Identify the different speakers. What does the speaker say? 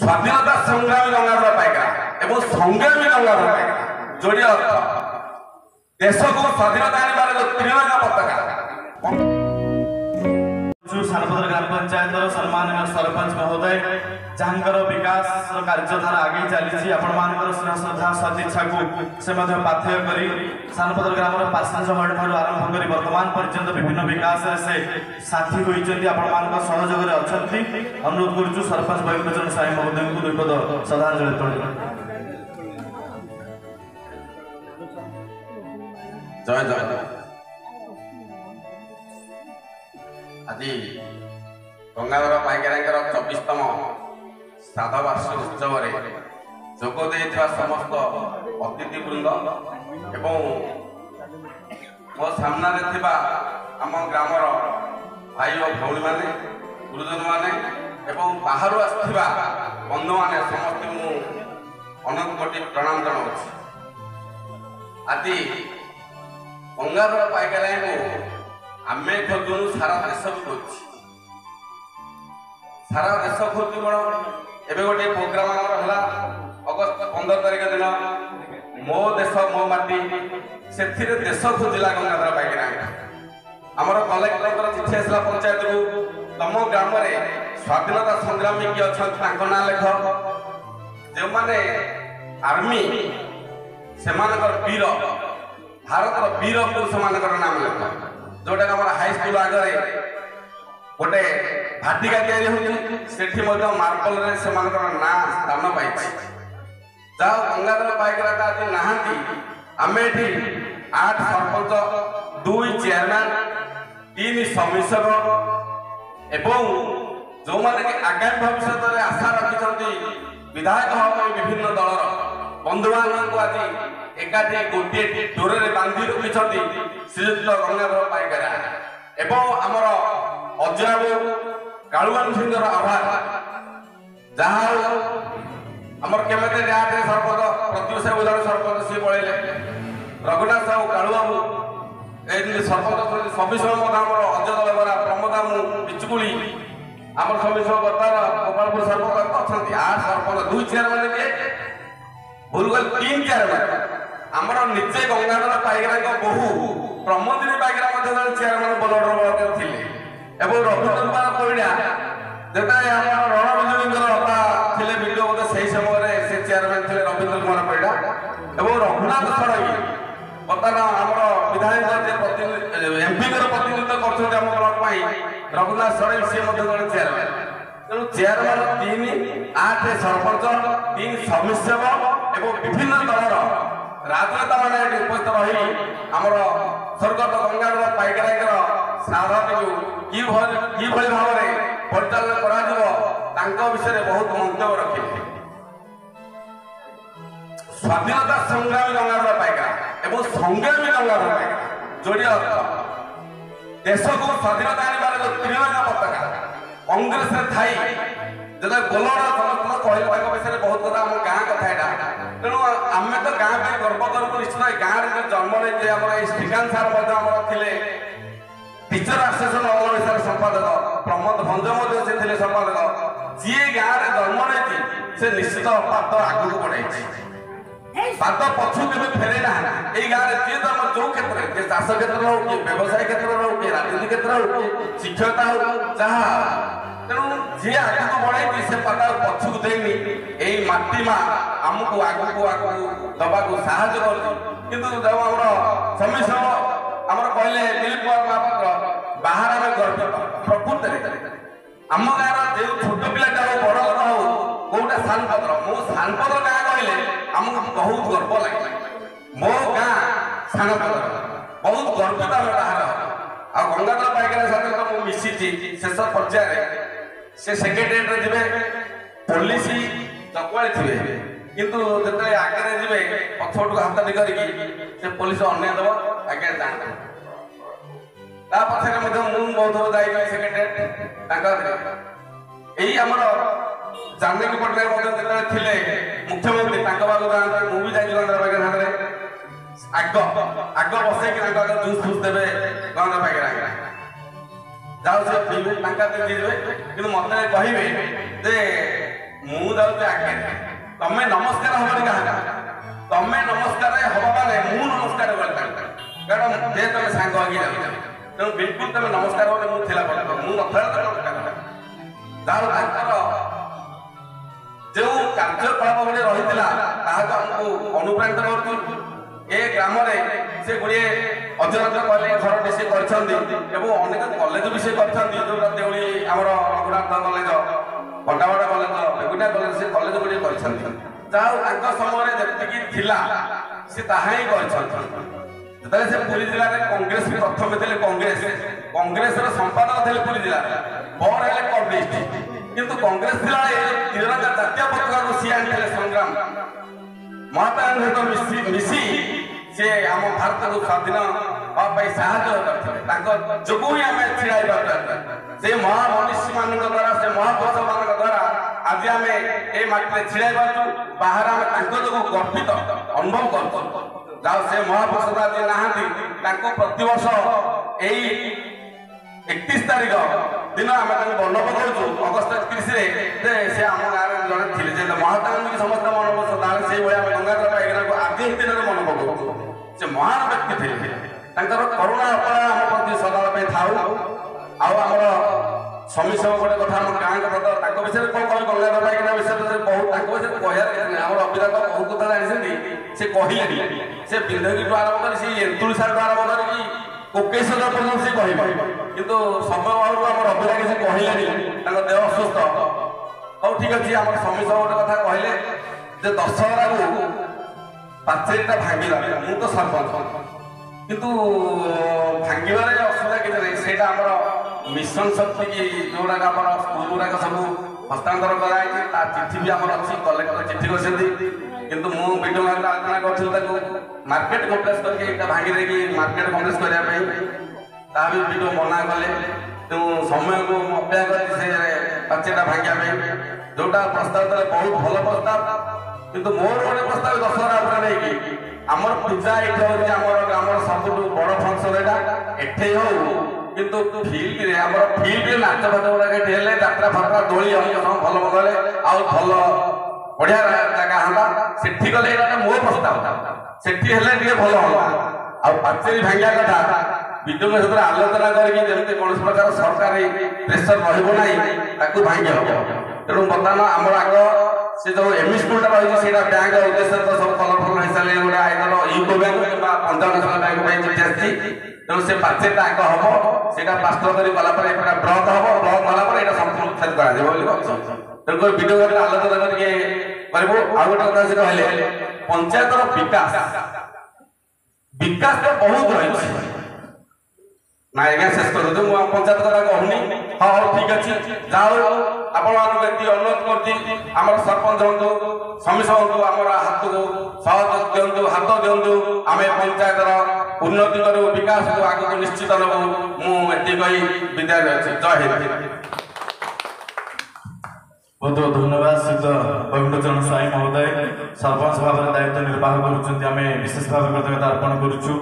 Speaker 1: স্বাধীনতা সংগ্রামী গঙ্গাধর পাইকরা এবং সংগ্রামী গঙ্গাধর পাইকরা जोड़ी अर्थ देश को स्वाधीनता आने त्रिरंगा पताका
Speaker 2: सानपदर ग्राम पंचायत सम्माननीय सरपंच महोदय जहांकर विकास कार्यधारा आगे चली आपण स्नेह श्रद्धा सदिच्छा को से पाथेय करी सानपदर ग्राम पांच हट ठार आरंभ कर वर्तमान पर्यंत विभिन्न विकास से साथी होती आपण सहयोग अच्छा अनुरोध करुचु सरपंच वैभवचरण साई महोदय को दुईपद श्रद्धांजलि तोड़
Speaker 1: जय जय आज गंगाधर पाइकरा 24तम श्राद्ध वार्षिक उत्सव जोगदे समस्त अतिथिवृंद एवं मो सामने आम ग्रामर भाई और भौणी मैंने गुरुजन मैंने बाहर आसथिबा बंधु मैंने समस्त मु अनंत कोटि प्रणाम जनाऊँ। आज गंगाधर पाइकरा को आम खोजु सारा देश भी खोज सारा देश खोज एवं गोटे प्रोग्राम है अगस्त 15 तारिख दिन मो देश मो माटी से देश खोजला गंगाधर पाइकरा आमर कलेक्टर चिठी आसला पंचायत को तम ग्राम स्वाधीनता संग्रामी किए अच्छा ना लेख जो मैंने आर्मी से वीर भारत वीर पुरुष मान नाम लेख जोटा आम हाईस्कल आगे गोटे भाटिका या मार्बल ना स्थान पाई जहाँ गंगाधर पाइकरा आज नहांती आम ये 8 सरपंच 2 चेयरमैन 3 समीक्षक एवं जो मैंने आगामी भविष्य में आशा रखिंट विधायक हवा विभिन्न दलर बंधु मान आज एकाठी गोटे डोर बांधि रखिंट श्रीयुक्त गंगाधर पाइकरा एवं आमर अजय बाबू कालुआन सिंह आभार जहाँ आमर केमेते गाँव सरपंच प्रत्युष उदाहरण सरपंच सी पड़े रघुनाथ साहू कालु बाबू सरपंच समीश्वर अजय दलबरा प्रमोदा पिचुकुड़ी आम समीश्वर बर्तार गोपालपुर सरपंच अच्छा 8 सरपंच 2 चेयरमैन किए भूल गल 3 चेयरमैन आमर निजे गंगाधर पाइकरा बहु प्रमोदिनी पाइकरा चेयरमैन बोर्ड थे रघुचंद्र परिड़ा जो रण विजुली थे वीडियो बोधे से समय से चेयरमैन थे रवींद्र कुमार परिड़ा और रघुनाथ षड़ंगी बर्तमान आम विधायक एमपी प्रतिनिधित्व कर ब्लक रघुनाथ षड़ंगी सी जड़े चेयरमैन तेणु चेयरमैन 3 8 सरपंच 3 समीक्षक और विभिन्न दलर राजनेता मैंने उपस्थित रही आमर स्वर्गत गंगाधर पाइकरा श्राद्ध कि भाव में परिचालन विषय बहुत मंतव्य रखे स्वाधीनता संग्रामी गंगाधर पाइकरा एवं संग्रामी गंगाधर पाइकरा जोड़ी अर्थ देश को स्वाधीनता आने त्रिरंगा पताका कांग्रेस थी जो गोलर समस्त कहले विषय बहुत कथा आम गाँ कथा तेणु आम तो गाँ में गर्व करूँ निश्चित गाँव में जन्म नहीं श्रीकांत सार थे टीचर एसोसिएशन ऑल ओडिशा संपादक प्रमोद भंज से संपादक जी गाँव में जन्म नहीं से निश्चित पाद आग को बढ़ाई पाद पछू के फेरे ना ये गाँव में जी तुम जो क्षेत्र में चाष क्षेत्र हो कि व्यवसाय क्षेत्र हो कि राजनीति क्षेत्र हो शिक्षकता हो जहाँ तेणु जी आग को बढ़ाई से पाद पछू देनी यही माटी माँ आमको आग को दबा को साहय कर जब आम समीक्षक आमर कहले दिलीप कुमार महापात्र बाहर आम गर्वित प्रकृत आम गाँव जो छोट पिलाटा हो बड़ लोक हो कौटा सानपद्र मो सानपद्र गाँ कहले आमको बहुत गर्व लगे मो गाँ सानपद्र बहुत गर्वित आम बाहर आ गंगाधर पाइकरा साथ तो मिसी शेष पर्यायर से सेक्रेटेरिएट जी पुलिस चकुआड़ी थे किंतु जो आगे जी पछपटू हाथटी कर पुलिस अन्याय दब आगे जाते पछे बहुत जाइए सेक्रेटेरिएट यही आम जानकी पट्टनायक थे मुख्यमंत्री बाबू जाते मुझे जाइए गंगाधर पाइकरा साथ आग बसैक जूस फूस देवे गंगाधर पाइकरा जाओ से पीबे दीजिए कि मत कहे ମୁଁ ଯାଉଛି ଆଗେ ତମେ ନମସ୍କାର ହବନି କାହା ତମେ ନମସ୍କାର ହବ ମାନେ ମୁଁ ନମସ୍କାର କରିବି କାରଣ ଯେ ତମେ ସାଙ୍ଗ ହେଇକି ଯାଉଛ ତେଣୁ ବିଲକୁଲ ତମେ ନମସ୍କାର ହବନି ମୁଁ ଥିଲା ପର୍ଯ୍ୟନ୍ତ ମୁଁ ନଥିଲା ତମେ ନମସ୍କାର ଯାହା ତାଙ୍କର ଯେଉଁ କାର୍ଯ୍ୟକଳାପ ଭଳି ରହିଥିଲା ତାହାକୁ ଆମକୁ ଅନୁପ୍ରାଣିତ କରୁଛୁ ଏ ଗ୍ରାମରେ ସେ ଗୁଡ଼ିଏ ଅଜରଜ କଲେଜ ଘରଟି ସେ କରିଛନ୍ତି ଏବଂ ଅନେକ କଲେଜ ବି ସେ କରିଛନ୍ତି ଯେଉଁଟା ଦେଉଳି ଆମର Raghunath college Kantabada college Begunia college ସେ କଲେଜ ଗୁଡ଼ିଏ କରିଛନ୍ତି ଯାହା ହଉ ତାଙ୍କ ସମୟରେ ଯେତିକି ଥିଲା ସେ ତାହା ହିଁ କରିଛନ୍ତି ଯେତେବେଳେ ସେ ପୁରୀ ଜିଲ୍ଲାରେ କଂଗ୍ରେସ ବି ପ୍ରଥମେ ଥିଲେ କଂଗ୍ରେସର ସମ୍ପାଦକ ଥିଲେ ପୁରୀ ଜିଲ୍ଲାରେ ପରେ ହେଲେ କମ୍ୟୁନିଷ୍ଟ କିନ୍ତୁ କଂଗ୍ରେସ ଥିଲା ତ୍ରିରଙ୍ଗା ଜାତୀୟ ପତାକାକୁ ସିଏ ଆଣିଥିଲେ ସଂଗ୍ରାମ ମହାତ୍ମା ଗାନ୍ଧୀ ସହିତ ମିଶି ସେ ଆମ ଭାରତକୁ ସ୍ୱାଧୀନ ହେବା ପାଇଁ ସାହାଯ୍ୟ କରିଥିଲେ ତାଙ୍କ ଯୋଗୁଁ ହିଁ ଆମେ ଛିଡ଼ା ହେଇପାରୁଛୁ ସେ ମହାମନୀଷୀ ମାନଙ୍କ ଦ୍ୱାରା ସେ ମହାପୁରୁଷ ମାନଙ୍କ ଦ୍ୱାରା ଆଜି ଆମେ ଏ ମାଟିରେ ଛିଡ଼ା ହେଇପାରୁଛୁ ବାହାରେ ଆମେ ତାଙ୍କ ଯୋଗୁଁ ଗର୍ବିତ ଅନୁଭବ କରୁଛୁ ଯାହା ସେ ମହାପୁରୁଷ ଆଜି ନାହାନ୍ତି ତାଙ୍କୁ ପ୍ରତିବର୍ଷ ଏଇ 31 ତାରିଖ ଦିନ ଆମେ ତାଙ୍କୁ ମନେ ପକାଉଛୁ ଅଗଷ୍ଟ 31ରେ ଯେ ସେ ଆମ ଗାଁରେ ଜଣେ ଥିଲେ ଯେ ମହାତ୍ମା ଗାନ୍ଧୀ ସମସ୍ତେ ମନେ ପକାଉ ତାହେଲେ ସେଇଭଳି ଆମେ ଗଙ୍ଗାଧର ପାଇକରାଙ୍କୁ ଆଜି ଏହି ଦିନରେ ମନେ ପକାଉଛୁ ସେ ମହାନ ବ୍ୟକ୍ତି ଥିଲେ ତାଙ୍କର କରୁଣା ଅପରା ଆମ ପ୍ରତି ସଦାବେଳେ ପାଇଁ ଥାଉ ଆଉ ଆମର ସମୀସବ ଗୋଟେ କଥା ଆମ ଗାଁ କଥା ତାଙ୍କ ବିଷୟରେ କଣ କହିବି ଗଙ୍ଗାଧର ପାଇକରା ବିଷୟରେ ବହୁତ ତାଙ୍କ ବିଷୟରେ କହିବାର ଆମର ଅଭିରାତ ବହୁତ କଥା ଜାଣିଛନ୍ତି ସେ କହିଲେନି ସେ ବିନ୍ଧକୀଠୁ ଆରମ୍ଭ କରି ସେ ଏନ୍ତୁଳି ସାରଠୁ ଆରମ୍ଭ କରିକି କୋକେଶ୍ୱର ପର୍ଯ୍ୟନ୍ତ ସେ କହିବେ କିନ୍ତୁ ସମୟ ଅଭାବରୁ ଆମର ଅଭିରା କିଛି କହିଲେନି ତାଙ୍କ ଦେହ ଅସୁସ୍ଥ ହଉ ଠିକ ଅଛି ଆମର ସମୀସବ ଗୋଟେ କଥା କହିଲେ ଯେ ଦଶହରାକୁ ପାଚେରୀଟା ଭାଙ୍ଗିଲା ମୁଁ ତ ସରପଞ୍ଚ କିନ୍ତୁ ଭାଙ୍ଗିବାରେ ଅସୁବିଧା କିଛି ନାହିଁ ସେଇଟା ଆମର ମିଶନ ଶକ୍ତି କି ଯୋଉଗୁଡ଼ାକ ଆମର ସ୍କୁଲ ଗୁଡ଼ାକ ସବୁ ହସ୍ତାନ୍ତର କରାଯାଇଛି ତା ଚିଠି ବି ଆମର ଅଛି କଲେକ୍ଟର ଚିଠି କରିଛନ୍ତି କିନ୍ତୁ ମୁଁ ଭିଡ଼ିଓ ଗାଁରେ ଆଲୋଚନା କରିଥିଲି ତାକୁ ମାର୍କେଟ କମ୍ପ୍ଲେକ୍ସ କରିକି ଏଇଟା ଭାଙ୍ଗି ଦେଇକି ମାର୍କେଟ କମ୍ପ୍ଲେକ୍ସ କରିବା ପାଇଁ ତାହା ବି ଭିଡ଼ିଓ ମନା କଲେ ତେଣୁ ସମୟକୁ ଅପେକ୍ଷା କରିଛି ସେ ପାଚେରୀଟା ଭାଙ୍ଗିବା ପାଇଁ ଯୋଉଟା ପ୍ରସ୍ତାବ ଦେଲେ ବହୁତ ଭଲ ପ୍ରସ୍ତାବ କିନ୍ତୁ ମୋର ଗୋଟେ ପ୍ରସ୍ତାବ ଦଶହରା ଉପରେ ନେଇକି ଆମର ପୂଜା ଏଇଠି ହଉଛି ଆମର ଗ୍ରାମର ସବୁଠୁ ବଡ଼ ଫଙ୍କସନ ଏଇଟା ଏଠି ହଉ କିନ୍ତୁ ଫିଲ୍ଡରେ ଆମର ଫିଲ୍ଡରେ ନାଚ ଫାଚ ଗୁଡ଼ାକ ଏଠି ହେଲେ ଯାତ୍ରା ଫାତ୍ରା ଦୋଳି ଭଲ ଭଲ ହେଲେ ଆଉ ଭଲ ବଢିଆ ଜାଗା ହେଲା ସେଠି ଗଲେ ଏଇଟା ମୋ ପ୍ରସ୍ତାବ ସେଠି ହେଲେ ଟିକେ ଭଲ ହବା ଆଉ ପାଚେରୀ ଭାଙ୍ଗିବା କଥା ବିଜୁଙ୍କ ସହିତ ଆଲୋଚନା କରିକି ଯେମିତି କୌଣସି ପ୍ରକାର ସରକାରୀ ପ୍ରେସର ରହିବ ନାହିଁ ତାକୁ ଭାଙ୍ଗି ହବ ତେଣୁ ବର୍ତ୍ତମାନ ଆମର ଆଗ ସେ ଯୋଉ ଏମି ସ୍କୁଲଟା ରହିଛି ସେଇଟା ବ୍ୟାଙ୍କ ଉଦ୍ଦେଶ୍ୟରେ ତ ସବୁ କଲରଫଲ ହେଇସାରିଲେ ଗୋଟେ ଆଇଦର ୟୁକୋ ବ୍ୟାଙ୍କ କିମ୍ବା ପଞ୍ଜାବ ନ୍ୟାସନାଲ ବ୍ୟାଙ୍କ ପାଇଁ ଚିଠି ଆସିଛି ତେଣୁ ସେ ପାଚେରୀଟା ଆଗ ହବ ସେଇଟା ପ୍ଲାଷ୍ଟର କରି ଗଲା ପରେ ଏଇଟା ବ୍ଲକ ହବ ବ୍ଲକ ଗଲା ପରେ ଏଇଟା ସମ୍ପୂର୍ଣ୍ଣ ଉଚ୍ଛେଦ କରାଯିବ ବୋଲି ଭାବୁଛି ତେଣୁକରି ଭିଡ଼ିଓ କରି ଆଲୋଚନା କରିକି କରିବୁ ଆଉ ଗୋଟେ କଥା ସେ କହିଲେ ପଞ୍ଚାୟତର ବିକାଶ ତ ବହୁତ ରହିଛି ନା ଆଜ୍ଞା ଶେଷ କରନ୍ତୁ ମୁଁ ପଞ୍ଚାୟତ କଥା କହୁନି ହଁ ହଉ ଠିକ ଅଛି ଯାହା ହଉ ଆପଣମାନଙ୍କୁ ଏତିକି ଅନୁରୋଧ କରୁଛି ଆମର ସରପଞ୍ଚ ହୁଅନ୍ତୁ ସମୀସ ହୁଅନ୍ତୁ ଆମର ହାତକୁ ସହଯୋଗ ଦିଅନ୍ତୁ ହାତ ଦିଅନ୍ତୁ ଆମେ ପଞ୍ଚାୟତର ଉନ୍ନତି କରିବୁ ବିକାଶକୁ ଆଗକୁ ନିଶ୍ଚିତ ନେବୁ ମୁଁ ଏତିକି କହି ବିଦାୟ ଅଛି ଜୟ ହିନ୍ଦ
Speaker 2: बहुत बहुत धन्यवाद सिद्ध गोविंदचरण स्वाई महोदय सरपंच भाव दायित्व निर्वाह करुँच आम विशेष भाव कृतज्ञता अर्पण करुचु।